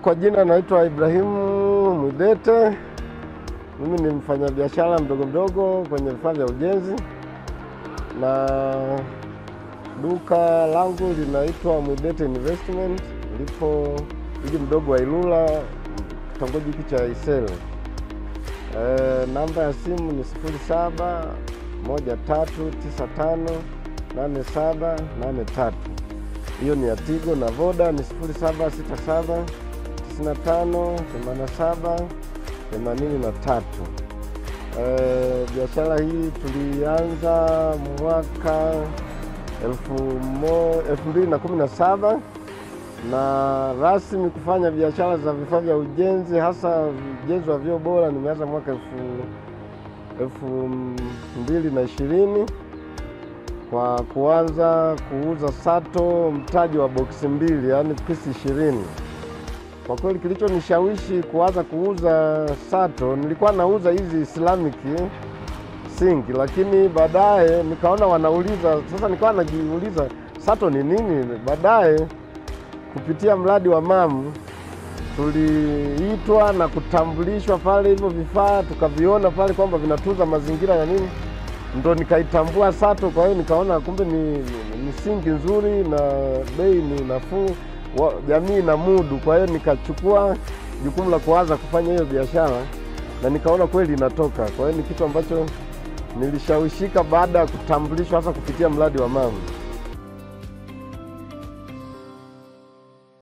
Kwa jina naitwa Ibrahimu Mwidete. Mimi ni mfanyabiashara mdogo kwenye vifaa vya ujenzi, na duka langu linaitwa Mwidete Investment, lipo mji mdogo wa Ilula, kitongoji hiki cha Isele. Namba ya simu ni 0713958783. Hiyo ni ya Tigo, na Voda ni 0767958783. Biashara hii tulianza mwaka 2017 na rasmi kufanya biashara za vifaa vya ujenzi, hasa ujenzi wa vyoo bora, nimeanza mwaka 2020 kwa kuanza kuuza sato mtaji wa boksi 2, yani pisi 20. Kwa kweli kilichonishawishi kuanza kuuza sato, nilikuwa nauza hizi Islamic sink, lakini baadaye nikaona wanauliza, sasa nikawa najiuliza sato ni nini. Baadaye kupitia mradi wa MAM tuliitwa na kutambulishwa pale, hivyo vifaa tukaviona pale kwamba vinatunza mazingira ya nini, ndo nikaitambua sato. Kwa hiyo nikaona kumbe ni sinki nzuri na bei ni nafuu, jamii na mudu. Kwa hiyo nikachukua jukumu la kuanza kufanya hiyo biashara, na nikaona kweli inatoka. Kwa hiyo ni kitu ambacho nilishawishika baada ya kutambulishwa hasa kupitia mradi wa MAM.